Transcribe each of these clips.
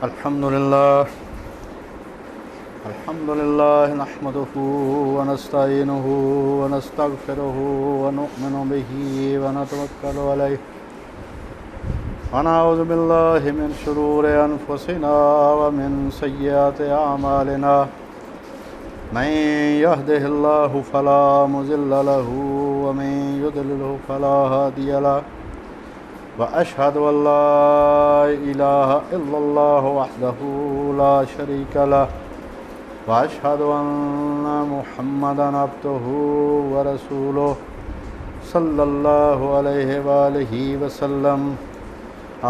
الحمد لله نحمده ونستعينه ونستغفره ونؤمن به ونتوكل عليه ونعوذ بالله من شرور أنفسنا ومن سيئات أعمالنا من يهده الله فلا مضل له ومن يضلله فلا هادي له وأشهد أن لا إله إلا الله وحده لا شريك له وأشهد أن محمدا عبده ورسوله صلى الله عليه وآله وسلم.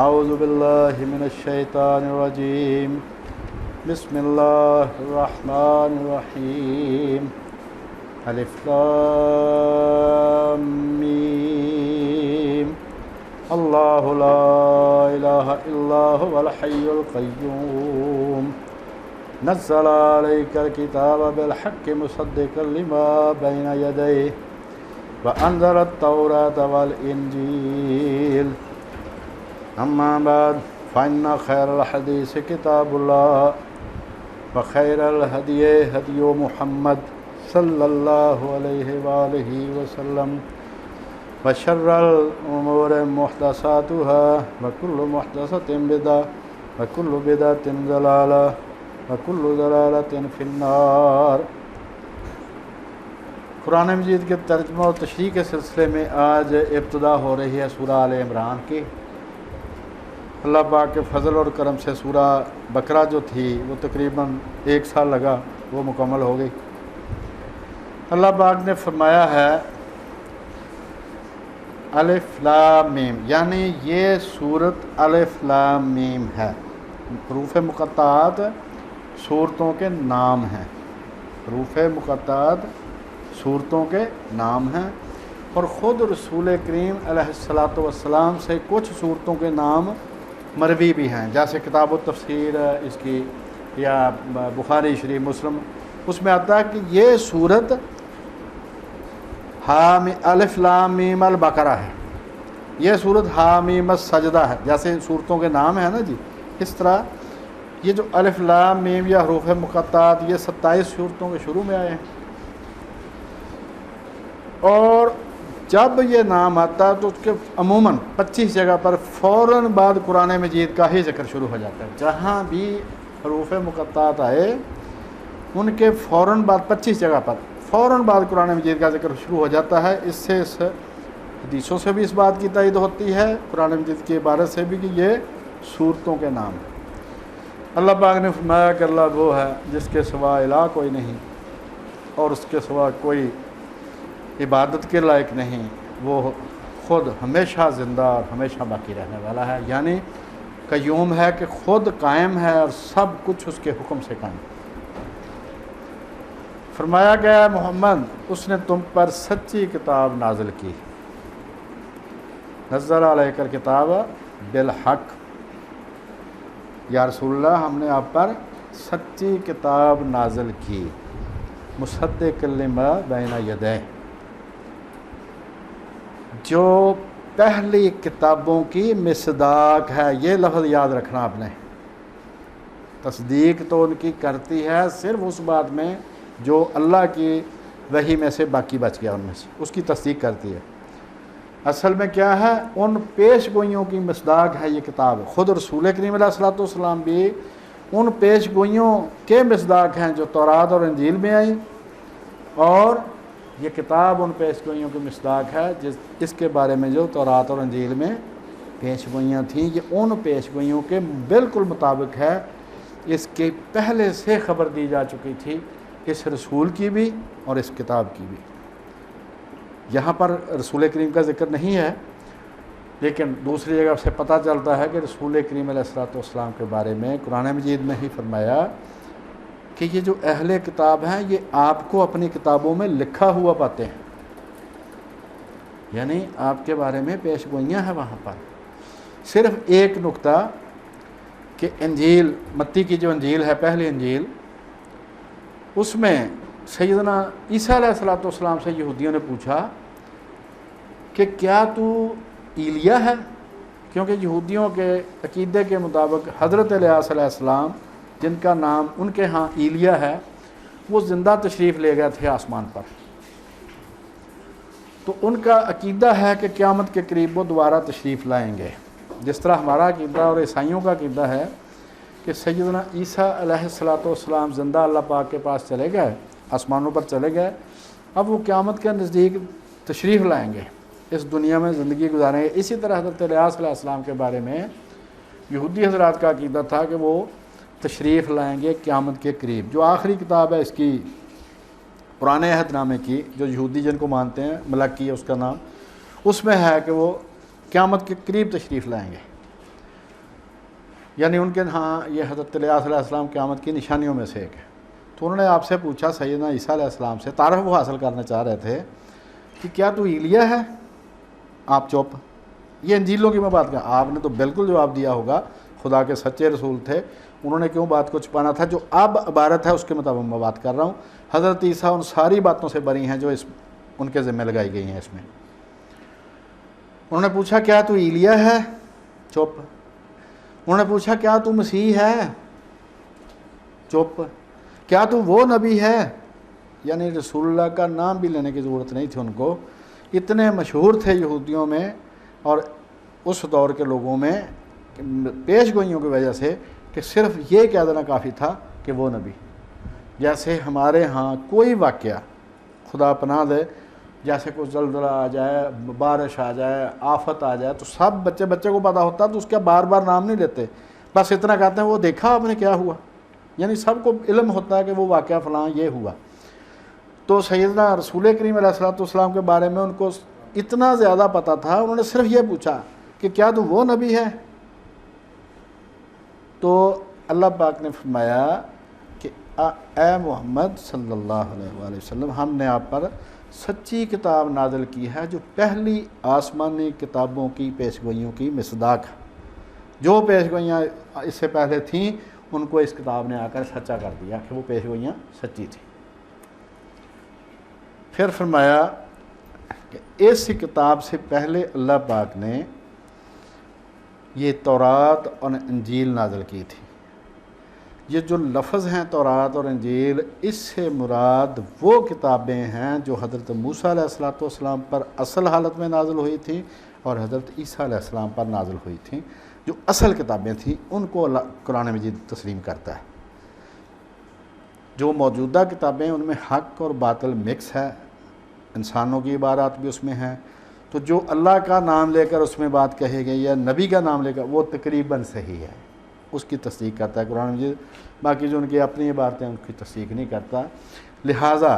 أعوذ بالله من الشيطان الرجيم. بسم الله الرحمن الرحيم. ألف لام ميم. الله لا إله إلا هو الحي القيوم. نزل عليك الكتاب بالحق مصدقا لما بين يديه وأنزل التوراة والإنجيل. أما بعد فإن خير الحديث كتاب الله وخير الهدي هدي محمد صلى الله عليه وآله وسلم وشر الأمور محدثاتها وكل محدثة بدعة وكل بدعة ضلالة وكل ضلالة في النار. قرآن مجید کے ترجمہ و تشریح کے سلسلے میں آج ابتدا ہو رہی ہے سورہ آل عمران کی. اللہ پاک کے فضل اور کرم سے سورہ بقرہ جو تھی وہ تقریباً 1 سال لگا وہ مکمل ہو گئی. اللہ پاک نے فرمایا ہے الف لام میم، یعنی یہ سورت الف لام میم ہے. حروف مقطعات سورتوں کے نام ہیں. حروف مقطعات سورتوں کے نام ہیں، اور خود رسول کریم علیہ الصلاۃ والسلام سے کچھ سورتوں کے نام مروی بھی ہیں، جیسے کتاب التفسیر اس کی یا بخاری شریف مسلم، اس میں آتا ہے کہ یہ سورت الف لام میم البقرہ ہے، یہ سورت حامیم السجدہ ہے. جیسے سورتوں کے نام ہیں نا جی، اس طرح یہ جو الف لام میم یا حروف مقطعات یہ 27 سورتوں کے شروع میں آئے ہیں. اور جب یہ نام آتا ہے تو اس کے عموماً 25 جگہ پر فوراً بعد قرآن مجید کا ہی ذکر شروع ہو جاتا ہے. جہاں بھی حروف مقطعات آئے ان کے فوراً بعد 25 جگہ پر فوراً بعد قرآن مجید کا ذکر شروع ہو جاتا ہے. اس سے حدیثوں سے بھی اس بات کی تائید ہوتی ہے، قرآن مجید کی عبارت سے بھی، کہ یہ سورتوں کے نام ہیں. اللہ پاک نے فرمایا کہ اللہ وہ ہے جس کے سوا الہ کوئی نہیں اور اس کے سوا کوئی عبادت کے لائق نہیں. وہ خود ہمیشہ زندہ اور ہمیشہ باقی رہنے والا ہے، یعنی قیوم ہے کہ خود قائم ہے اور سب کچھ اس کے حکم سے قائم. فرمایا گیا محمد اس نے تم پر سچی کتاب نازل کی. نزل علیک الکتاب بالحق، یا رسول اللہ ہم نے آپ پر سچی کتاب نازل کی. مصدق لما بین یدیہ، جو پہلی کتابوں کی مصداق ہے. یہ لفظ یاد رکھنا آپ نے. تصدیق تو ان کی کرتی ہے صرف اس بات میں جو اللہ کی وحی میں سے باقی بچ گیا، ان میں سے اس کی تصدیق کرتی ہے. اصل میں کیا ہے، ان پیش گوئیوں کی مصداق ہے یہ کتاب. خود رسول کریم علیہ الصلوۃ والسلام بھی ان پیش گوئیوں کے مصداق ہیں جو تورات اور انجیل میں آئیں، اور یہ کتاب ان پیش گوئیوں کی مصداق ہے اس کے بارے میں جو تورات اور انجیل میں پیش گوئیاں تھیں. یہ ان پیش گوئیوں کے بالکل مطابق ہے. اس کے پہلے سے خبر دی جا چکی تھی، اس رسول کی بھی اور اس کتاب کی بھی. یہاں پر رسول کریم کا ذکر نہیں ہے، لیکن دوسری جگہ سے پتہ چلتا ہے کہ رسول کریم علیہ الصلوۃ والسلام کے بارے میں قرآن مجید میں ہی فرمایا کہ یہ جو اہل کتاب ہیں یہ آپ کو اپنی کتابوں میں لکھا ہوا پاتے ہیں. یعنی آپ کے بارے میں پیش گوئیاں ہیں وہاں پر. صرف ایک نقطہ کہ انجیل متی کی جو انجیل ہے، پہلی انجیل، اس میں سیدنا عیسیٰ علیہ الصلوۃ والسلام سے یہودیوں نے پوچھا کہ کیا تو ایلیا ہے؟ کیونکہ یہودیوں کے عقیدے کے مطابق حضرت الیاس علیہ السلام، جن کا نام ان کے ہاں ایلیا ہے، وہ زندہ تشریف لے گئے تھے آسمان پر۔ تو ان کا عقیدہ ہے کہ قیامت کے قریب وہ دوبارہ تشریف لائیں گے، جس طرح ہمارا عقیدہ اور عیسائیوں کا عقیدہ ہے کہ سیدنا عیسیٰ علیہ السلام زندہ اللہ پاک کے پاس چلے گئے، آسمانوں پر چلے گئے، اب وہ قیامت کے نزدیک تشریف لائیں گے، اس دنیا میں زندگی گزاریں گے۔ اسی طرح حضرت الیاس علیہ السلام کے بارے میں یہودی حضرات کا عقیدہ تھا کہ وہ تشریف لائیں گے قیامت کے قریب۔ جو آخری کتاب ہے اس کی، پرانے عہد نامے کی، جو یہودی جن کو مانتے ہیں، ملکی ہے اس کا نام، اس میں ہے کہ وہ قیامت کے قریب تشریف لائیں گے، یعنی ان کے ہاں یہ حضرت الیاس علیہ السلام قیامت کی نشانیوں میں سے ایک ہے۔ تو انہوں نے آپ سے پوچھا، سیدنا عیسیٰ علیہ السلام سے تعارف وہ حاصل کرنا چاہ رہے تھے کہ کیا تو ایلیا ہے؟ آپ چپ۔ یہ انجیلوں کی میں بات کر، آپ نے تو بالکل جواب دیا ہوگا، خدا کے سچے رسول تھے، انہوں نے کیوں بات کو چھپانا تھا؟ جو اب عبارت ہے اس کے مطابق میں بات کر رہا ہوں۔ حضرت عیسیٰ ان ساری باتوں سے بری ہیں جو ان کے ذمہ لگائی گئی ہیں اس میں۔ انہوں نے پوچھا کیا تو ایلیا ہے؟ چپ۔ انہوں نے پوچھا کیا تو مسیح ہے؟ چپ۔ کیا تو وہ نبی ہے؟ یعنی رسول اللہ کا نام بھی لینے کی ضرورت نہیں تھی ان کو، اتنے مشہور تھے یہودیوں میں اور اس دور کے لوگوں میں پیش گوئیوں کی وجہ سے کہ صرف یہ کہہ دینا کافی تھا کہ وہ نبی۔ جیسے ہمارے ہاں کوئی واقعہ، خدا پناہ دے، جیسے کوئی زلزلہ آ جائے، بارش آ جائے، آفت آ جائے، تو سب بچے کو پتہ ہوتا تو اس کا بار بار نام نہیں لیتے، بس اتنا کہتے ہیں وہ دیکھا آپ نے کیا ہوا، یعنی سب کو علم ہوتا ہے کہ وہ واقعہ فلاں یہ ہوا۔ تو سیدنا رسول کریم علیہ السلام کے بارے میں ان کو اتنا زیادہ پتہ تھا، انہوں نے صرف یہ پوچھا کہ کیا تو وہ نبی ہے؟ تو اللہ پاک نے فرمایا کہ اے محمد صلی اللہ علیہ وآلہ وسلم، ہم نے آپ پر سچی کتاب نازل کی ہے جو پہلی آسمانی کتابوں کی پیشگوئیوں کی مصداق ہے۔ جو پیشگوئیاں اس سے پہلے تھیں ان کو اس کتاب نے آ کر سچا کر دیا کہ وہ پیشگوئیاں سچی تھیں۔ پھر فرمایا کہ اس کتاب سے پہلے اللہ پاک نے یہ تورات اور انجیل نازل کی تھی۔ یہ جو لفظ ہیں تورات اور انجیل، اس سے مراد وہ کتابیں ہیں جو حضرت موسیٰ علیہ السلام پر اصل حالت میں نازل ہوئی تھیں اور حضرت عیسیٰ علیہ السلام پر نازل ہوئی تھیں۔ جو اصل کتابیں تھیں ان کو اللہ قرآن مجید تسلیم کرتا ہے۔ جو موجودہ کتابیں ان میں حق اور باطل مکس ہے، انسانوں کی عبارات بھی اس میں ہیں، تو جو اللہ کا نام لے کر اس میں بات کہی گئی یا نبی کا نام لے کر، وہ تقریباً صحیح ہے، اس کی تصدیق کرتا ہے قرآن مجید۔ باقی جو ان کی اپنی عبارتیں ان کی تصدیق نہیں کرتا۔ لہٰذا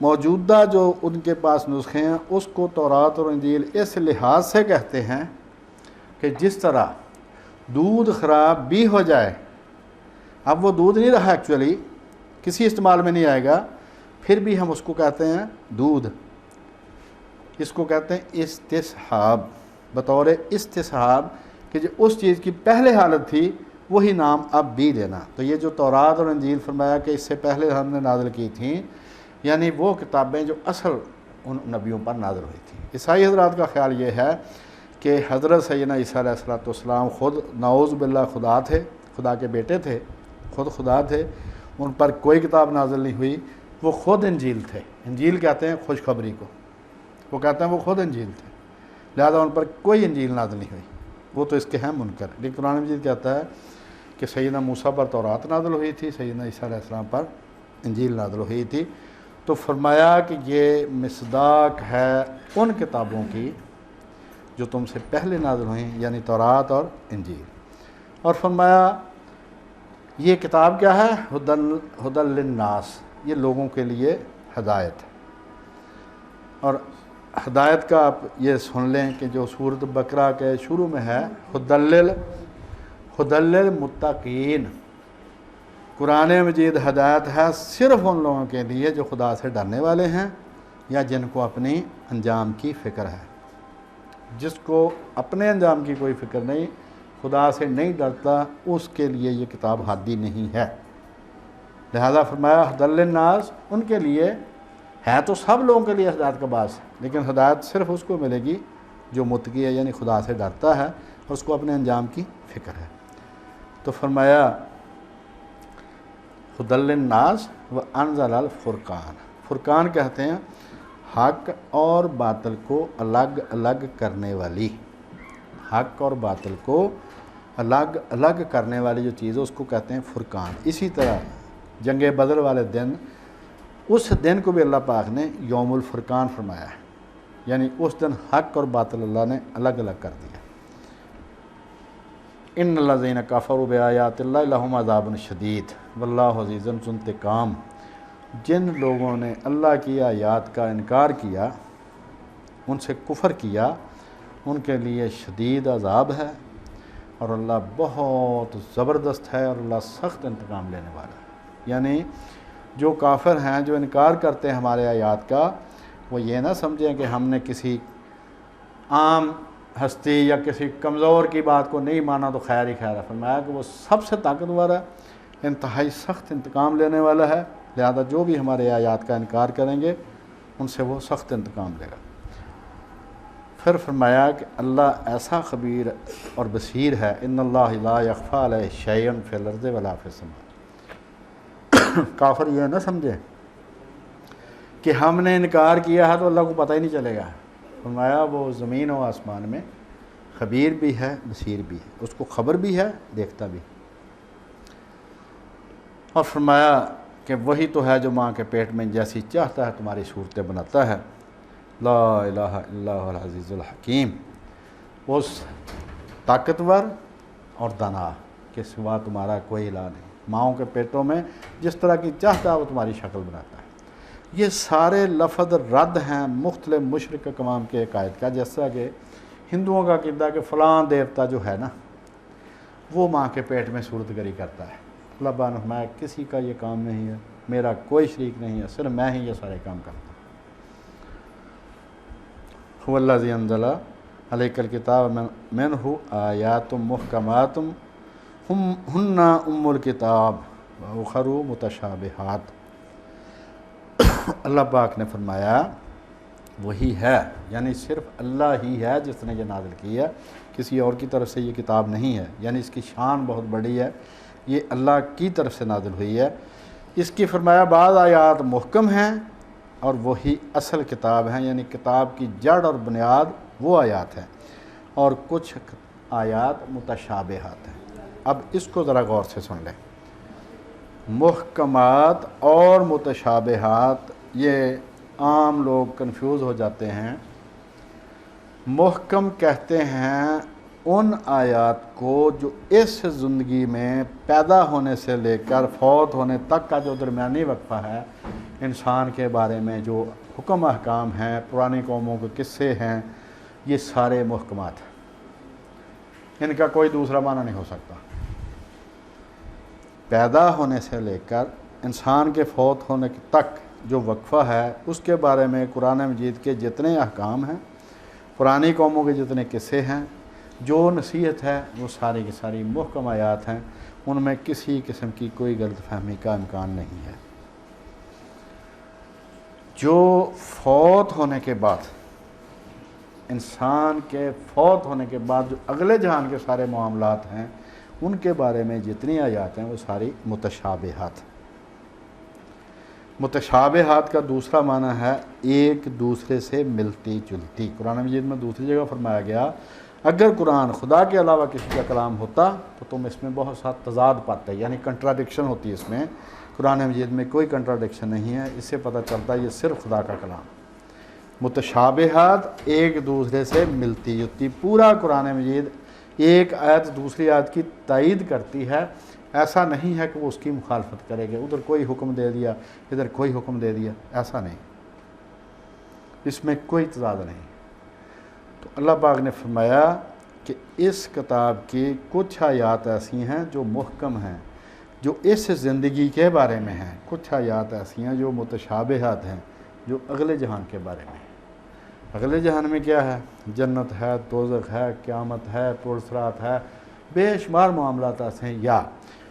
موجودہ جو ان کے پاس نسخے ہیں اس کو تورات اور انجیل اس لحاظ سے کہتے ہیں کہ جس طرح دودھ خراب بھی ہو جائے، اب وہ دودھ نہیں رہا، ایکچولی کسی استعمال میں نہیں آئے گا، پھر بھی ہم اس کو کہتے ہیں دودھ۔ اس کو کہتے ہیں استصحاب، بطور استصحاب کہ جو اس چیز کی پہلے حالت تھی وہی نام اب بھی دینا۔ تو یہ جو تورات اور انجیل فرمایا کہ اس سے پہلے ہم نے نازل کی تھیں، یعنی وہ کتابیں جو اصل ان نبیوں پر نازل ہوئی تھیں۔ عیسائی حضرات کا خیال یہ ہے کہ حضرت سیدنا عیسیٰ علیہ السلام خود نعوذ باللہ خدا تھے، خدا کے بیٹے تھے، خود خدا تھے، ان پر کوئی کتاب نازل نہیں ہوئی، وہ خود انجیل تھے۔ انجیل کہتے ہیں خوشخبری کو، وہ کہتے ہیں وہ خود انجیل تھے، لہذا ان پر کوئی انجیل نازل نہیں ہوئی، وہ تو اس کے ہیں منکر۔ لیکن قرآن مجید کہتا ہے کہ سیدنا موسیٰ پر تورات نازل ہوئی تھی، سیدنا عیسیٰ علیہ السلام پر انجیل نازل ہوئی تھی۔ تو فرمایا کہ یہ مصداق ہے ان کتابوں کی جو تم سے پہلے نازل ہوئیں، یعنی تورات اور انجیل۔ اور فرمایا یہ کتاب کیا ہے؟ ہدی للناس، یہ لوگوں کے لیے ہدایت ہے۔ اور ہدایت کا آپ یہ سن لیں کہ جو سورۃ بقرہ کے شروع میں ہے ہدی للمتقین، قرآن مجید ہدایت ہے صرف ان لوگوں کے لیے جو خدا سے ڈرنے والے ہیں یا جن کو اپنی انجام کی فکر ہے۔ جس کو اپنے انجام کی کوئی فکر نہیں، خدا سے نہیں ڈرتا، اس کے لیے یہ کتاب ہادی نہیں ہے۔ لہذا فرمایا ہدی للناس، ان کے لیے ہے، تو سب لوگوں کے لیے ہدایت کا باعث ہے، لیکن ہدایت صرف اس کو ملے گی جو متقی ہے یعنی خدا سے ڈرتا ہے اور اس کو اپنے انجام کی فکر ہے۔ تو فرمایا ہدی للناس وانزل الفرقان، فرقان کہتے ہیں حق اور باطل کو الگ الگ کرنے والی، حق اور باطل کو الگ الگ کرنے والی جو چیز ہے اس کو کہتے ہیں فرقان۔ اسی طرح جنگ بدر والے دن، اس دن کو بھی اللہ پاک نے یوم الفرقان فرمایا ہے، یعنی اس دن حق اور باطل اللہ نے الگ الگ کر دیا۔ ان الذین کفروا بآیات اللہ لہم عذاب شدید واللہ عزیز ذو انتقام، جن لوگوں نے اللہ کی آیات کا انکار کیا، ان سے کفر کیا، ان کے لیے شدید عذاب ہے، اور اللہ بہت زبردست ہے، اور اللہ سخت انتقام لینے والا ہے۔ یعنی جو کافر ہیں، جو انکار کرتے ہیں ہمارے آیات کا، وہ یہ نہ سمجھیں کہ ہم نے کسی عام ہستی یا کسی کمزور کی بات کو نہیں مانا تو خیر ہی خیر ہے۔ فرمایا کہ وہ سب سے طاقتور ہے، انتہائی سخت انتقام لینے والا ہے، لہذا جو بھی ہمارے آیات کا انکار کریں گے ان سے وہ سخت انتقام لے گا۔ پھر فرمایا کہ اللہ ایسا خبیر اور بصیر ہے، ان اللہ لا یخفی علیہ شیء فی الارض ولا فی السماء۔ کافر یہ نہ سمجھے کہ ہم نے انکار کیا ہے تو اللہ کو پتہ ہی نہیں چلے گا۔ فرمایا وہ زمین و آسمان میں خبیر بھی ہے، بصیر بھی ہے، اس کو خبر بھی ہے، دیکھتا بھی۔ اور فرمایا کہ وہی تو ہے جو ماں کے پیٹ میں جیسی چاہتا ہے تمہاری صورتیں بناتا ہے، لا الہ الا هو العزیز الحکیم، اس طاقتور اور دانا کے سوا تمہارا کوئی الہ نہیں، ماؤں کے پیٹوں میں جس طرح کی چاہتا ہے وہ تمہاری شکل بناتا ہے۔ یہ سارے لفظ رد ہیں مختلف مشرک اقوام کے عقائد کا، جیسا کہ ہندوؤں کا عقیدہ کہ فلاں دیوتا جو ہے نا وہ ماں کے پیٹ میں صورت گری کرتا ہے۔ اللہ نے فرمایا کسی کا یہ کام نہیں ہے، میرا کوئی شریک نہیں ہے، صرف میں ہی یہ سارے کام کرتا ہوں۔ هو الذی انزل علیک الکتاب منہ آیات محکمات ہن ام الکتاب واخر متشابہات۔ اللہ پاک نے فرمایا وہی ہے، یعنی صرف اللہ ہی ہے جس نے یہ نازل کی ہے، کسی اور کی طرف سے یہ کتاب نہیں ہے، یعنی اس کی شان بہت بڑی ہے، یہ اللہ کی طرف سے نازل ہوئی ہے۔ اس کی فرمایا بعض آیات محکم ہیں اور وہی اصل کتاب ہیں، یعنی کتاب کی جڑ اور بنیاد وہ آیات ہیں، اور کچھ آیات متشابہات ہیں۔ اب اس کو ذرا غور سے سن لیں، محکمات اور متشابہات، یہ عام لوگ کنفیوز ہو جاتے ہیں۔ محکم کہتے ہیں ان آیات کو جو اس زندگی میں پیدا ہونے سے لے کر فوت ہونے تک کا جو درمیانی وقفہ ہے، انسان کے بارے میں جو حکم احکام ہیں، پرانی قوموں کے قصے ہیں، یہ سارے محکمات ہیں، ان کا کوئی دوسرا معنی نہیں ہو سکتا۔ پیدا ہونے سے لے کر انسان کے فوت ہونے تک جو وقفہ ہے، اس کے بارے میں قرآن مجید کے جتنے احکام ہیں، پرانی قوموں کے جتنے قصے ہیں، جو نصیحت ہے، وہ ساری کی ساری محکم آیات ہیں، ان میں کسی قسم کی کوئی غلط فہمی کا امکان نہیں ہے۔ جو فوت ہونے کے بعد، انسان کے فوت ہونے کے بعد جو اگلے جہان کے سارے معاملات ہیں، ان کے بارے میں جتنی آیات ہیں وہ ساری متشابہات۔ متشابہات کا دوسرا معنی ہے ایک دوسرے سے ملتی جلتی۔ قرآن مجید میں دوسری جگہ فرمایا گیا اگر قرآن خدا کے علاوہ کسی کا کلام ہوتا تو تم اس میں بہت سا تضاد پاتے، یعنی کنٹراڈکشن ہوتی ہے اس میں۔ قرآن مجید میں کوئی کنٹراڈکشن نہیں ہے، اس سے پتہ چلتا ہے یہ صرف خدا کا کلام۔ متشابہات ایک دوسرے سے ملتی جلتی، پورا قرآن مجید ایک آیت دوسری آیت کی تائید کرتی ہے، ایسا نہیں ہے کہ وہ اس کی مخالفت کرے گا، ادھر کوئی حکم دے دیا ادھر کوئی حکم دے دیا، ایسا نہیں، اس میں کوئی تضاد نہیں۔ تو اللہ پاک نے فرمایا کہ اس کتاب کی کچھ آیات ایسی ہیں جو محکم ہیں، جو اس زندگی کے بارے میں ہیں، کچھ آیات ایسی ہیں جو متشابہات ہیں، جو اگلے جہان کے بارے میں ہیں۔ اگلے جہان میں کیا ہے؟ جنت ہے، دوزخ ہے، قیامت ہے، پرصراط ہے، بے شمار معاملات ایسے ہیں، یا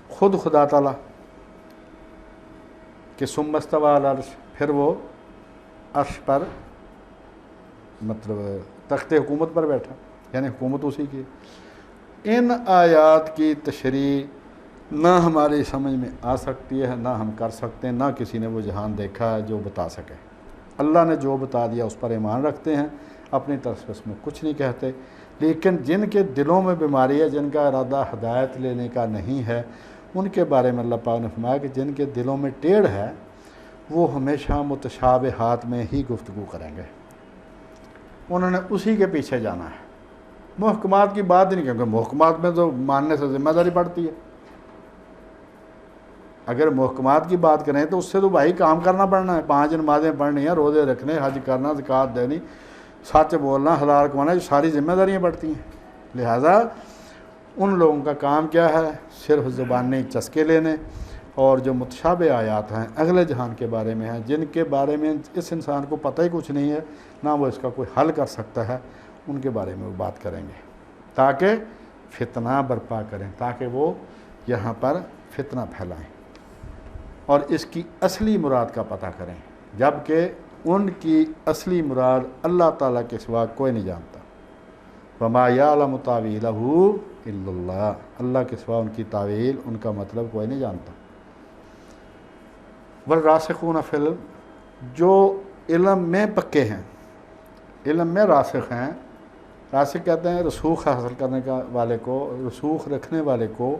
خود خدا تعالیٰ کہ ثم استوی علی العرش، پھر وہ عرش پر مطلب تخت حکومت پر بیٹھا، یعنی حکومت اسی کی۔ ان آیات کی تشریح نہ ہماری سمجھ میں آ سکتی ہے، نہ ہم کر سکتے ہیں، نہ کسی نے وہ جہان دیکھا ہے جو بتا سکے۔ اللہ نے جو بتا دیا اس پر ایمان رکھتے ہیں، اپنی طرف سے اس میں کچھ نہیں کہتے۔ لیکن جن کے دلوں میں بیماری ہے، جن کا ارادہ ہدایت لینے کا نہیں ہے، ان کے بارے میں اللہ پاک نے فرمایا کہ جن کے دلوں میں ٹیڑھ ہے وہ ہمیشہ متشابہات میں ہی گفتگو کریں گے، انہوں نے اسی کے پیچھے جانا ہے۔ محکمات کی بات ہی نہیں، کیونکہ محکمات میں تو ماننے سے ذمہ داری پڑتی ہے۔ اگر محکمات کی بات کریں تو اس سے تو بھائی کام کرنا پڑنا ہے، 5 نمازیں پڑھنی ہیں، روزے رکھنے، حج کرنا، زکوٰۃ دینی، سچ بولنا، حلال کمانا، یہ ساری ذمہ داریاں پڑتی ہیں۔ لہٰذا ان لوگوں کا کام کیا ہے؟ صرف زبانی چسکے لینے، اور جو متشابہ آیات ہیں اگلے جہان کے بارے میں ہیں، جن کے بارے میں اس انسان کو پتہ ہی کچھ نہیں ہے، نہ وہ اس کا کوئی حل کر سکتا ہے، ان کے بارے میں وہ بات کریں گے تاکہ فتنہ برپا کریں، تاکہ وہ یہاں پر فتنہ پھیلائیں اور اس کی اصلی مراد کا پتہ کریں، جبکہ ان کی اصلی مراد اللہ تعالیٰ کے سوا کوئی نہیں جانتا۔ وَمَا يَعْلَمُ تَأْوِيلَهُ إِلَّا اللَّهُ، اللہ کے سوا ان کی تعویل، ان کا مطلب کوئی نہیں جانتا۔ وَالرَّاسِخُونَ فِي الْعِلْمِ، جو علم میں پکے ہیں، علم میں راسخ ہیں۔ راسخ کہتے ہیں رسوخ حاصل کرنے کا والے کو، رسوخ رکھنے والے کو،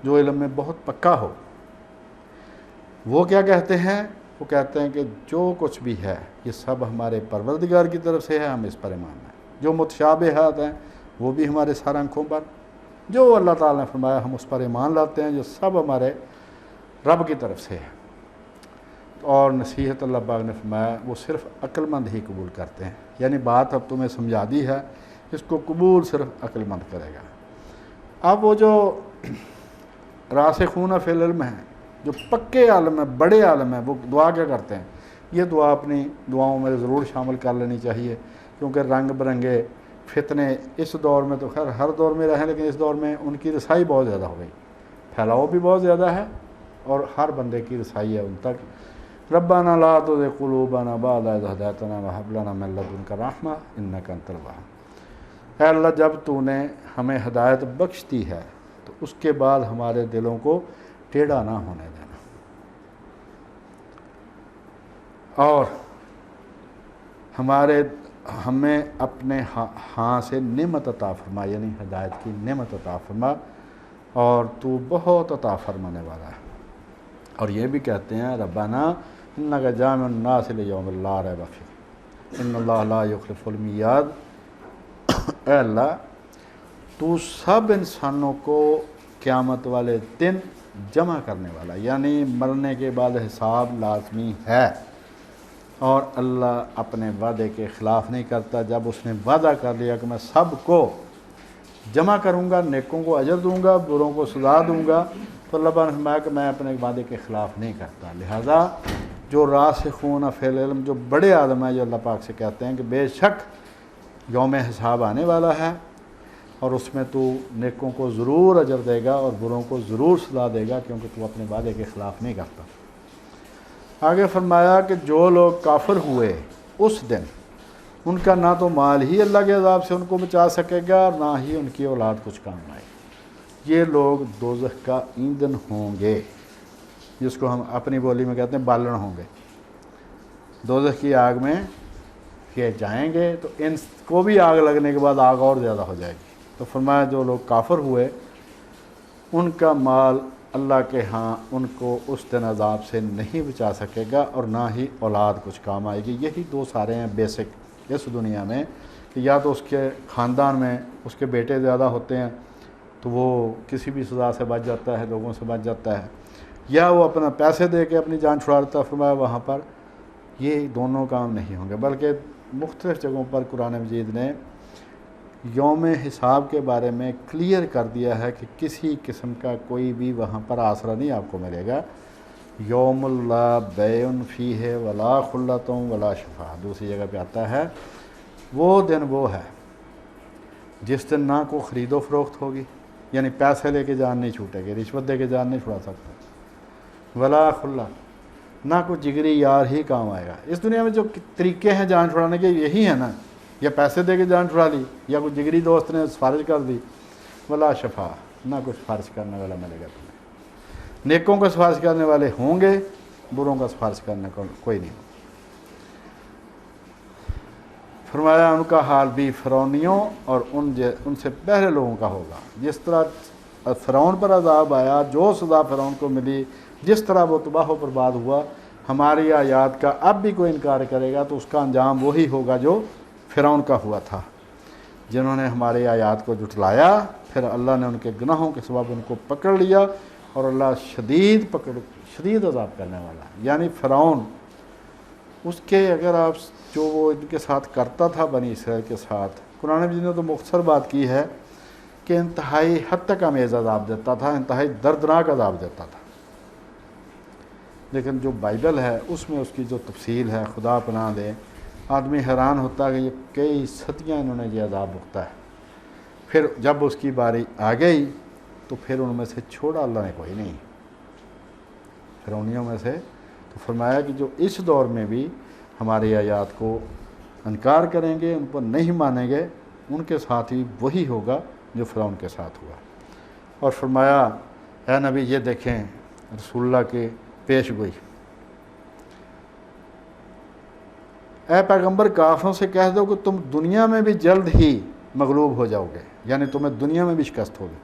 جو علم میں بہت پکا ہو۔ وہ کیا کہتے ہیں؟ وہ کہتے ہیں کہ جو کچھ بھی ہے یہ سب ہمارے پروردگار کی طرف سے ہے، ہم اس پر ایمان لائیں۔ جو متشابہات ہیں وہ بھی ہمارے سر آنکھوں پر، جو اللہ تعالیٰ نے فرمایا ہم اس پر ایمان لاتے ہیں، جو سب ہمارے رب کی طرف سے ہے۔ اور نصیحت اللہ پاک نے فرمایا وہ صرف عقل مند ہی قبول کرتے ہیں، یعنی بات اب تمہیں سمجھا دی ہے، اس کو قبول صرف عقل مند کرے گا۔ اب وہ جو راسخون فی العلم ہیں، جو پکے عالم ہیں، بڑے عالم ہیں، وہ دعا کیا کرتے ہیں؟ یہ دعا اپنی دعاؤں میں ضرور شامل کر لینی چاہیے، کیونکہ رنگ برنگے فتنے اس دور میں تو خیر ہر دور میں رہیں، لیکن اس دور میں ان کی رسائی بہت زیادہ ہو گئی، پھیلاؤ بھی بہت زیادہ ہے، اور ہر بندے کی رسائی ہے ان تک۔ ربنا لا تزغ قلوبنا بعد إذ هديتنا وهب لنا من لدنك رحمة إنك أنت الوهاب۔ اے اللہ، جب تو نے ہمیں ہدایت بخش دی ہے تو اس کے بعد ہمارے دلوں کو ٹیڑھا نہ ہونے دینا، اور ہمیں اپنے ہاں سے نعمت عطا فرما، یعنی ہدایت کی نعمت عطا فرما، اور تو بہت عطا فرمانے والا ہے۔ اور یہ بھی کہتے ہیں ربنا انک جامع الناس لیوم لا ریب فیہ ان اللہ لا یخلف المیعاد۔ اے اللہ، تو سب انسانوں کو قیامت والے دن جمع کرنے والا، یعنی مرنے کے بعد حساب لازمی ہے، اور اللہ اپنے وعدے کے خلاف نہیں کرتا۔ جب اس نے وعدہ کر لیا کہ میں سب کو جمع کروں گا، نیکوں کو اجر دوں گا، بروں کو سزا دوں گا، تو اللہ نے فرمایا کہ میں اپنے وعدے کے خلاف نہیں کرتا۔ لہٰذا جو راسخون فی العلم، جو بڑے عالم ہیں، جو اللہ پاک سے کہتے ہیں کہ بے شک یوم حساب آنے والا ہے، اور اس میں تو نیکوں کو ضرور اجر دے گا اور بروں کو ضرور سزا دے گا، کیونکہ تو اپنے وعدے کے خلاف نہیں کرتا۔ آگے فرمایا کہ جو لوگ کافر ہوئے اس دن، ان کا نہ تو مال ہی اللہ کے عذاب سے ان کو بچا سکے گا، اور نہ ہی ان کی اولاد کچھ کام آئے گی۔ یہ لوگ دوزخ کا ایندھن ہوں گے، جس کو ہم اپنی بولی میں کہتے ہیں بالن ہوں گے۔ دوزخ کی آگ میں کہ جائیں گے تو ان کو بھی آگ لگنے کے بعد آگ اور زیادہ ہو جائے گی۔ تو فرمایا جو لوگ کافر ہوئے ان کا مال اللہ کے ہاں ان کو اس دن عذاب سے نہیں بچا سکے گا، اور نہ ہی اولاد کچھ کام آئے گی۔ یہی دو سارے ہیں بیسک اس دنیا میں، کہ یا تو اس کے خاندان میں اس کے بیٹے زیادہ ہوتے ہیں تو وہ کسی بھی سزا سے بچ جاتا ہے، لوگوں سے بچ جاتا ہے، یا وہ اپنا پیسے دے کے اپنی جان چھڑا دیتا ہے۔ فرمایا وہاں پر یہ دونوں کام نہیں ہوں گے، بلکہ مختلف جگہوں پر قرآن مجید نے یوم حساب کے بارے میں کلیئر کر دیا ہے کہ کسی قسم کا کوئی بھی وہاں پر آسرا نہیں آپ کو ملے گا۔ یوم لا بیع فیہ ولا خلۃ ولا شفاعہ، دوسری جگہ پہ آتا ہے وہ دن وہ ہے جس دن نہ کو خرید و فروخت ہوگی، یعنی پیسے لے کے جان نہیں چھوٹے گی، رشوت دے کے جان نہیں چھڑا سکتا، ولا خلۃ، نہ کوئی جگری یار ہی کام آئے گا۔ اس دنیا میں جو طریقے ہیں جان چھڑانے کے یہی ہیں نا، یا پیسے دے کے جان چھڑا لی, یا کوئی جگری دوست نے سفارش کر دی, ولا شفا, نہ کوئی سفارش کرنے والا ملے گا تمہیں. نیکوں کا سفارش کرنے والے ہوں گے, بروں کا سفارش کرنے کو کوئی نہیں. فرمایا ان کا حال بھی فرعونیوں اور ان سے پہلے لوگوں کا ہوگا. جس طرح فرعون پر عذاب آیا, جو سزا فرعون کو ملی, جس طرح وہ تباہ و برباد ہوا, ہماری آیات کا اب بھی کوئی انکار کرے گا تو اس کا انجام وہی ہوگا جو فرعون کا ہوا تھا. جنہوں نے ہماری آیات کو جھٹلایا, پھر اللہ نے ان کے گناہوں کے سبب ان کو پکڑ لیا, اور اللہ شدید عذاب کرنے والا. یعنی فرعون, اس کے اگر آپ جو وہ ان کے ساتھ کرتا تھا بنی اسرائیل کے ساتھ, قرآن مجید نے تو مختصر بات کی ہے کہ انتہائی حد تک امیز عذاب دیتا تھا, انتہائی دردناک عذاب دیتا تھا. لیکن جو بائبل ہے اس میں اس کی جو تفصیل ہے, خدا پناہ دے, آدمی حیران ہوتا ہے کہ یہ کئی صدیاں انہوں نے یہ عذاب بھگتا ہے. پھر جب اس کی باری آ گئی تو پھر ان میں سے چھوڑا اللہ نے کوئی نہیں, فرعونیوں میں سے. تو فرمایا کہ جو اس دور میں بھی ہماری آیات کو انکار کریں گے, ان پر نہیں مانیں گے, ان کے ساتھ ہی وہی ہوگا جو فرعون کے ساتھ ہوا. اور فرمایا اے نبی یہ دیکھیں رسول اللہ کے پیش گوئی, اے پیغمبر کافروں سے کہہ دو کہ تم دنیا میں بھی جلد ہی مغلوب ہو جاؤ گے, یعنی تمہیں دنیا میں بھی شکست ہوگی,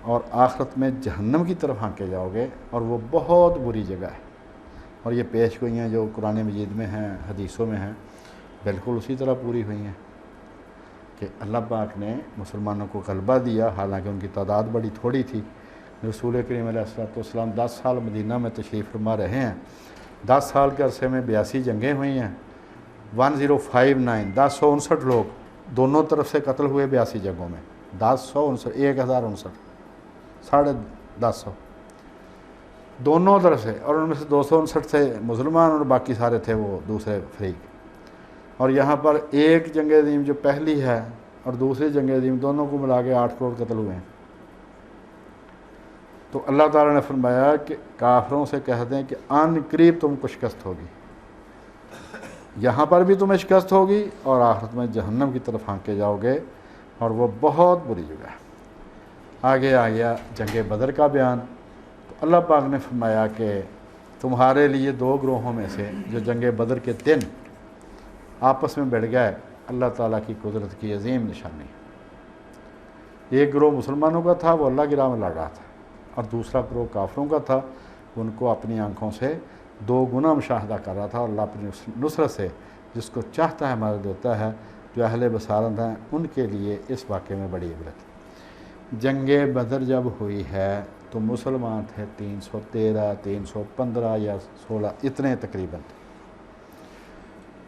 اور آخرت میں جہنم کی طرف ہانکے جاؤ گے, اور وہ بہت بری جگہ ہے. اور یہ پیش گوئیاں جو قرآن مجید میں ہیں, حدیثوں میں ہیں, بالکل اسی طرح پوری ہوئی ہیں کہ اللہ پاک نے مسلمانوں کو غلبہ دیا, حالانکہ ان کی تعداد بڑی تھوڑی تھی. رسول کریم علیہ السلام 10 سال مدینہ میں تشریف فرما رہے ہیں. 10 سال کے عرصے میں 82 جنگیں ہوئی ہیں. 1059 لوگ دونوں طرف سے قتل ہوئے 82 جنگوں میں. 1059 1050 دونوں طرف سے, اور ان میں سے 259 تھے مسلمان اور باقی سارے تھے وہ دوسرے فریق. اور یہاں پر ایک جنگ عظیم جو پہلی ہے اور دوسری جنگ عظیم, دونوں کو ملا کے 8 کروڑ قتل ہوئے ہیں. تو اللہ تعالیٰ نے فرمایا کہ کافروں سے کہہ دیں کہ ان قریب تم کو شکست ہوگی, یہاں پر بھی تمہیں شکست ہوگی, اور آخرت میں جہنم کی طرف ہانکے جاؤ گے, اور وہ بہت بری جگہ ہے. آگے آ گیا جنگ بدر کا بیان. تو اللہ پاک نے فرمایا کہ تمہارے لیے 2 گروہوں میں سے جو جنگ بدر کے دن آپس میں بڑھ گئے, اللہ تعالیٰ کی قدرت کی عظیم نشانی. ایک گروہ مسلمانوں کا تھا, وہ اللہ کی راہ میں لڑ رہا تھا, اور دوسرا گروہ کافروں کا تھا, ان کو اپنی آنکھوں سے 2 گنا مشاہدہ کر رہا تھا. اور اللہ اپنی نصرت سے جس کو چاہتا ہے مدد دیتا ہے. جو اہل بصارت ہیں ان کے لیے اس واقعے میں بڑی عبرت. جنگ بدر جب ہوئی ہے تو مسلمان تھے 313 315 یا 16 اتنے تقریباً.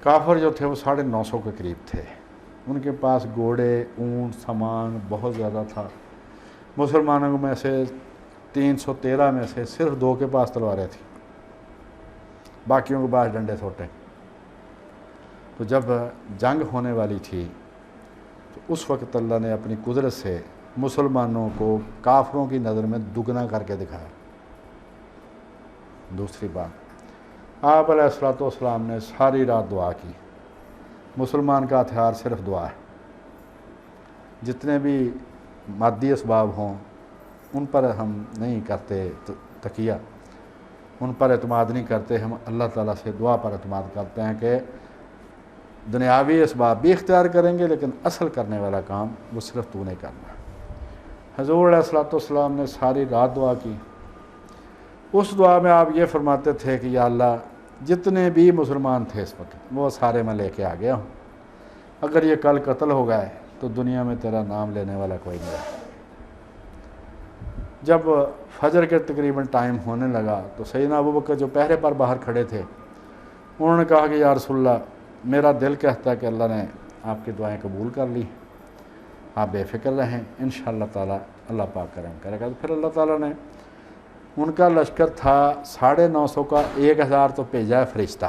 کافر جو تھے وہ 950 کے قریب تھے. ان کے پاس گھوڑے, اونٹ, سامان بہت زیادہ تھا. مسلمانوں میں سے 313 میں سے صرف 2 کے پاس تلواریں تھیں, باقیوں کے پاس ڈنڈے سوٹے. تو جب جنگ ہونے والی تھی تو اس وقت اللہ نے اپنی قدرت سے مسلمانوں کو کافروں کی نظر میں دگنا کر کے دکھایا. دوسری بات, آپ علیہ السلام نے ساری رات دعا کی. مسلمان کا ہتھیار صرف دعا ہے. جتنے بھی مادی اسباب ہوں ان پر ہم نہیں کرتے تکیہ, ان پر اعتماد نہیں کرتے. ہم اللہ تعالیٰ سے دعا پر اعتماد کرتے ہیں کہ دنیاوی اسباب بھی اختیار کریں گے, لیکن اصل کرنے والا کام وہ صرف تو نے کرنا ہے. حضور علیہ السلام نے ساری رات دعا کی. اس دعا میں آپ یہ فرماتے تھے کہ یا اللہ جتنے بھی مسلمان تھے اس وقت وہ سارے میں لے کے آ گیا ہوں. اگر یہ کل قتل ہو گئے تو دنیا میں تیرا نام لینے والا کوئی نہیں ہے. جب فجر کے تقریباً ٹائم ہونے لگا تو سیدنا ابوبکر جو پہرے پر باہر کھڑے تھے, انہوں نے کہا کہ یا رسول اللہ میرا دل کہتا ہے کہ اللہ نے آپ کی دعائیں قبول کر لی, آپ بے فکر رہیں, انشاءاللہ تعالیٰ اللہ پاک کرم کرے گا. تو پھر اللہ تعالیٰ نے, ان کا لشکر تھا 950 کا, 1000 تو بھیجا ہے فرشتہ.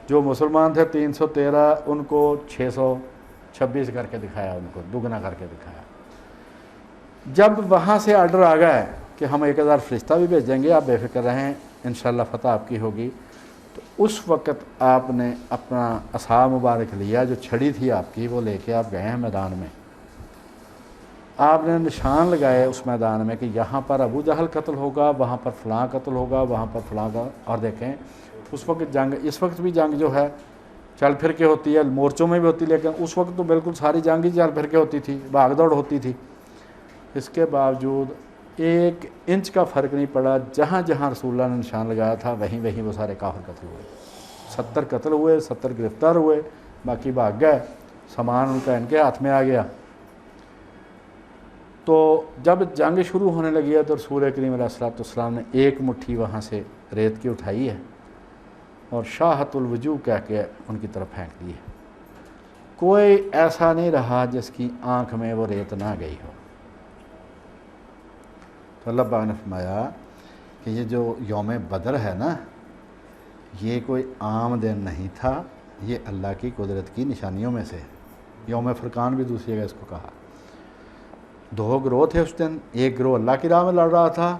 جو مسلمان تھے 313 ان کو 626 کر کے دکھایا, ان کو دگنا کر کے دکھایا. جب وہاں سے آرڈر آ گیا کہ ہم 1000 فرشتہ بھی بھیجیں گے, آپ بے فکر رہیں, انشاءاللہ فتح آپ کی ہوگی, تو اس وقت آپ نے اپنا عصا مبارک لیا، جو چھڑی تھی آپ کی، وہ لے کے آپ گئے ہیں میدان میں، آپ نے نشان لگائے اس میدان میں کہ یہاں پر ابو جہل قتل ہوگا، وہاں پر فلاں قتل ہوگا، وہاں پر فلاں کا. اور دیکھیں اس وقت جنگ، اس وقت بھی جنگ جو ہے چل پھر کے ہوتی ہے، مورچوں میں بھی ہوتی، لیکن اس وقت تو بالکل ساری جنگ ہی چل پھر کے ہوتی تھی، بھاگ دوڑ ہوتی تھی. اس کے باوجود ایک انچ کا فرق نہیں پڑا، جہاں جہاں رسول اللہ نے نشان لگایا تھا وہیں وہیں وہ سارے کافر قتل ہوئے. 70 قتل ہوئے، 70 گرفتار ہوئے، باقی بھاگ گئے، سامان ان کا ان کے ہاتھ میں آ گیا. تو جب جنگ شروع ہونے لگی ہے تو رسول کریم علیہ السلام نے ایک مٹھی وہاں سے ریت کی اٹھائی ہے اور شاہت الوجوہ کہہ کے ان کی طرف پھینک دی ہے. کوئی ایسا نہیں رہا جس کی آنکھ میں وہ ریت نہ گئی ہو. تو اللہ پاک نے فرمایا کہ یہ جو یوم بدر ہے نا، یہ کوئی عام دن نہیں تھا، یہ اللہ کی قدرت کی نشانیوں میں سے. یوم فرقان بھی دوسری جگہ اس کو کہا. 2 گروہ تھے اس دن، ایک گروہ اللہ کی راہ میں لڑ رہا تھا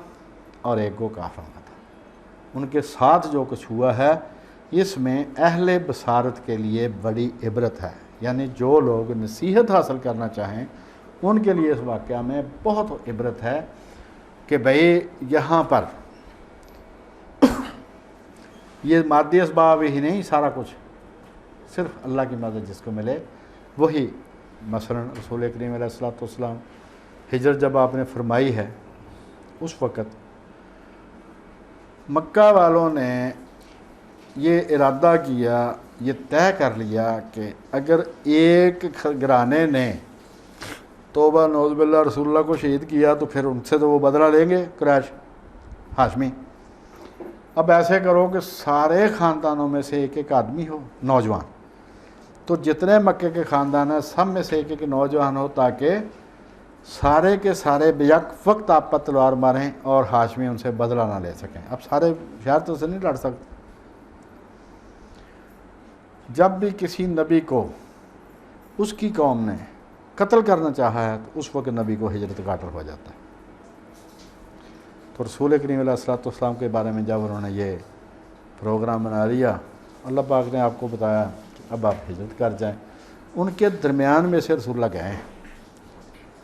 اور ایک گروہ کافروں کا تھا. ان کے ساتھ جو کچھ ہوا ہے اس میں اہل بصارت کے لیے بڑی عبرت ہے. یعنی جو لوگ نصیحت حاصل کرنا چاہیں ان کے لیے اس واقعہ میں بہت عبرت ہے کہ بھئی یہاں پر یہ مادی اسباب ہی نہیں، سارا کچھ صرف اللہ کی مدد جس کو ملے وہی. مثلا رسول کریم علیہ السلام ہجرت جب آپ نے فرمائی ہے، اس وقت مکہ والوں نے یہ ارادہ کیا، یہ طے کر لیا کہ اگر ایک گھرانے نے توبہ نعوذ باللہ رسول اللہ کو شہید کیا تو پھر ان سے تو وہ بدلہ لیں گے قریش ہاشمی. اب ایسے کرو کہ سارے خاندانوں میں سے ایک ایک آدمی ہو نوجوان، تو جتنے مکے کے خاندان ہیں سب میں سے ایک ایک نوجوان ہو، تاکہ سارے کے سارے بیک وقت آپ پر تلوار ماریں اور ہاشمی ان سے بدلہ نہ لے سکیں. اب سارے شہر تو سے نہیں لڑ سکتے. جب بھی کسی نبی کو اس کی قوم نے قتل کرنا چاہا ہے تو اس وقت نبی کو ہجرت کا آرڈر ہو جاتا ہے. تو رسول کریم علیہ السلام کے بارے میں جب انہوں نے یہ پروگرام بنا لیا، اللہ پاک نے آپ کو بتایا کہ اب آپ ہجرت کر جائیں. ان کے درمیان میں سے رسول اللہ گئے ہیں.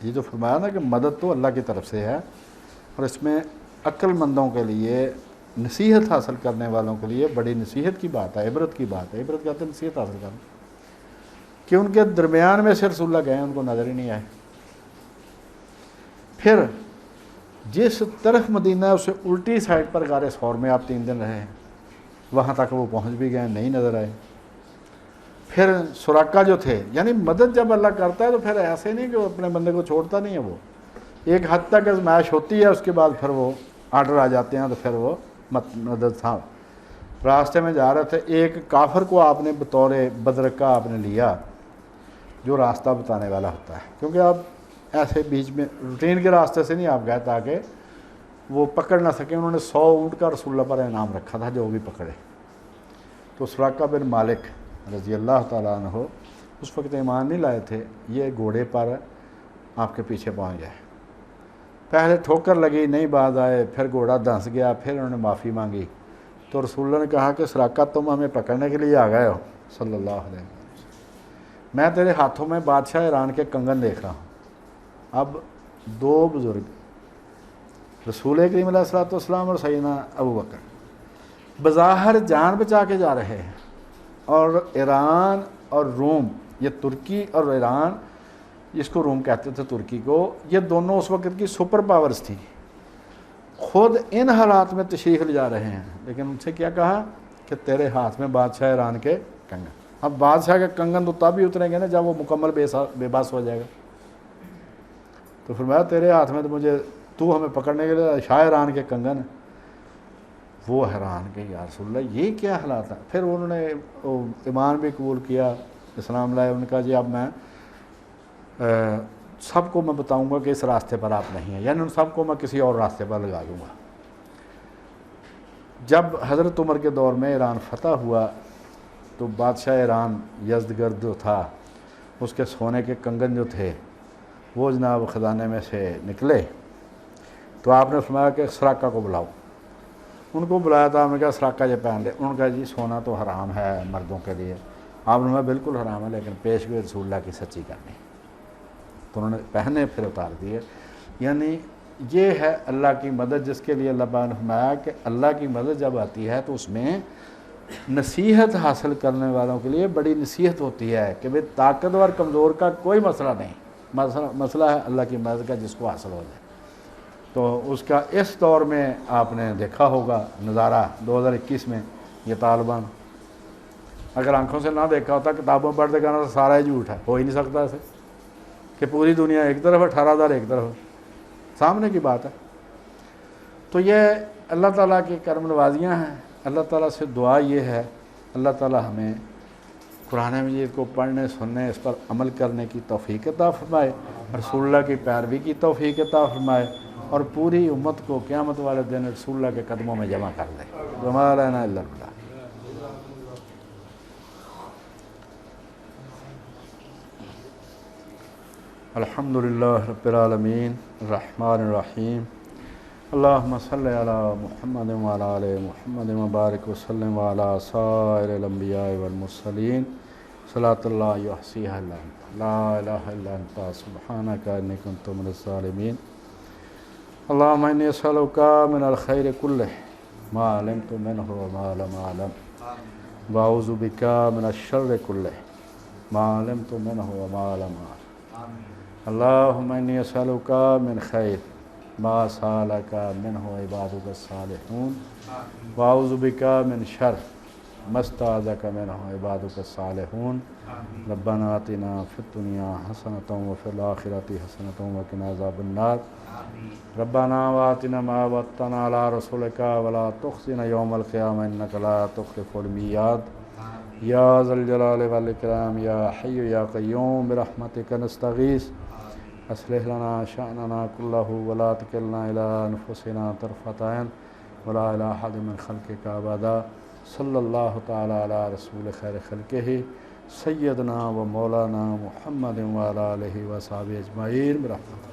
یہ جو فرمایا نا کہ مدد تو اللہ کی طرف سے ہے، اور اس میں عقل مندوں کے لیے، نصیحت حاصل کرنے والوں کے لیے بڑی نصیحت کی بات ہے، عبرت کی بات ہے. عبرت کہتے ہیں نصیحت حاصل کرنا، کہ ان کے درمیان میں سے رسول اللہ گئے، ان کو نظر ہی نہیں آئے. پھر جس طرف مدینہ ہے اسے الٹی سائڈ پر غار ثور میں آپ 3 دن رہے ہیں، وہاں تک وہ پہنچ بھی گئے، نہیں نظر آئے. پھر سراقہ جو تھے، یعنی مدد جب اللہ کرتا ہے تو پھر ایسے نہیں کہ وہ اپنے بندے کو چھوڑتا نہیں ہے. وہ ایک حد تک آزمائش ہوتی ہے، اس کے بعد پھر وہ آرڈر آ جاتے ہیں، تو پھر وہ مدد تھا. راستے میں جا رہے تھے، ایک کافر کو آپ نے بطور بدرکہ آپ نے لیا جو راستہ بتانے والا ہوتا ہے، کیونکہ آپ ایسے بیچ میں روٹین کے راستے سے نہیں آپ گئے تاکہ وہ پکڑ نہ سکیں. انہوں نے 100 اونٹ کا رسول اللہ پر انعام رکھا تھا، جو بھی پکڑے. تو سراقہ بن مالک رضی اللہ تعالیٰ عنہ اس وقت ایمان نہیں لائے تھے، یہ گھوڑے پر آپ کے پیچھے پہنچ گئے. پہلے ٹھوکر لگی، نہیں باز آئے، پھر گھوڑا دھنس گیا، پھر انہوں نے معافی مانگی. تو رسول اللہ نے کہا کہ سراقہ تم ہمیں پکڑنے کے لیے آ گئے ہو صلی اللہ علیہ وسلم، میں تیرے ہاتھوں میں بادشاہ ایران کے کنگن دیکھ رہا ہوں. اب 2 بزرگ رسول کریم علیہ السلام اور سیدنا ابو بکر بظاہر جان بچا کے جا رہے ہیں، اور ایران اور روم، یہ ترکی اور ایران، جس کو روم کہتے تھے ترکی کو، یہ دونوں اس وقت کی سپر پاورز تھیں، خود ان حالات میں تشریف لے جا رہے ہیں. لیکن ان سے کیا کہا کہ تیرے ہاتھ میں بادشاہ ایران کے کنگن. اب بادشاہ کے کنگن تو تب ہی اتریں گے نا جب وہ مکمل بے بس ہو جائے گا. تو فرمایا تیرے ہاتھ میں تو مجھے، تو ہمیں پکڑنے کے لیے شاہ ایران کے کنگن. وہ حیران کہ یا رسول اللہ یہ کیا حالات ہیں. پھر انہوں نے ایمان بھی قبول کیا، اسلام لائے. ان کا جی اب میں سب کو میں بتاؤں گا کہ اس راستے پر آپ نہیں ہیں، یعنی ان سب کو میں کسی اور راستے پر لگا دوں گا. جب حضرت عمر کے دور میں ایران فتح ہوا تو بادشاہ ایران یزدگرد جو تھا، اس کے سونے کے کنگن جو تھے وہ جناب خزانے میں سے نکلے. تو آپ نے فرمایا کہ سراقہ کو بلاؤ. ان کو بلایا تھا، ہم نے کہا سراقہ یہ پہن لے، انہوں نے کہا جی سونا تو حرام ہے مردوں کے لیے، آپ نے کہا بالکل حرام ہے لیکن پیش گوئی رسول اللہ کی سچی کرنی، تو انہوں نے پہنے پھر اتار دیے۔ یعنی یہ ہے اللہ کی مدد جس کے لیے اللہ پاک نے فرمایا کہ اللہ کی مدد جب آتی ہے تو اس میں نصیحت حاصل کرنے والوں کے لیے بڑی نصیحت ہوتی ہے کہ بھئی طاقتور کمزور کا کوئی مسئلہ نہیں، مسئلہ ہے اللہ کی مدد کا جس کو حاصل ہو جائے۔ تو اس کا اس دور میں آپ نے دیکھا ہوگا نظارہ 2021 میں، یہ طالبان اگر آنکھوں سے نہ دیکھا ہوتا، کتابوں پڑھتے کہنا تو سارا ہی جھوٹ ہے، ہو ہی نہیں سکتا ایسے کہ پوری دنیا ایک طرف 18,000 ایک طرف، سامنے کی بات ہے۔ تو یہ اللہ تعالیٰ کی کرم نوازیاں ہیں۔ اللہ تعالیٰ سے دعا یہ ہے اللہ تعالیٰ ہمیں قرآن مجید کو پڑھنے سننے اس پر عمل کرنے کی توفیق عطا فرمائے، رسول اللہ کی پیروی کی توفیق عطا فرمائے، اور پوری امت کو قیامت والے دن رسول اللہ کے قدموں میں جمع کر دے۔ وما لنا الا البلاغ۔ الحمدللہ رب العالمین الرحمن الرحیم، اللہم صلی علی محمد وعلی آل محمد وبارک وسلم وعلی سائر الانبیاء والمرسلین صلاۃ اللہ یحصیہا الا انت لا الہ الا انت سبحانک انی کنت من الظالمین۔ اللہم انی اسألک من الخیر کلہ ما علمت منہ وما لم اعلم واعوذ بک من الشر کلہ ما علمت منہ وما لم اعلم۔ اللہم انی اسألک من خیر ما سالک منہ عبادک الصالحون واعوذ بک من شر ما استعاذک منہ عبادک الصالحون۔ ربنا آتنا فی الدنیا حسنۃ وفی الآخرۃ حسنۃ وقنا عذاب النار۔ ربنا وآتنا ما وعدتنا علی رسولک ولا تخزنا یوم القیامہ انک لا تخلف المیعاد۔ یا ذا الجلال والاکرام یا حی یا قیوم برحمتک نستغیث اصلح لنا شأننا کلہ ولا تکلنا الی انفسنا طرفۃ عین ولا الی احد من خلقک ابدا۔ صلی اللہ تعالی علی رسول خیر خلقہ سیدنا و مولانا محمد وعلی آلہ وصحبہ اجمعین برحمتک۔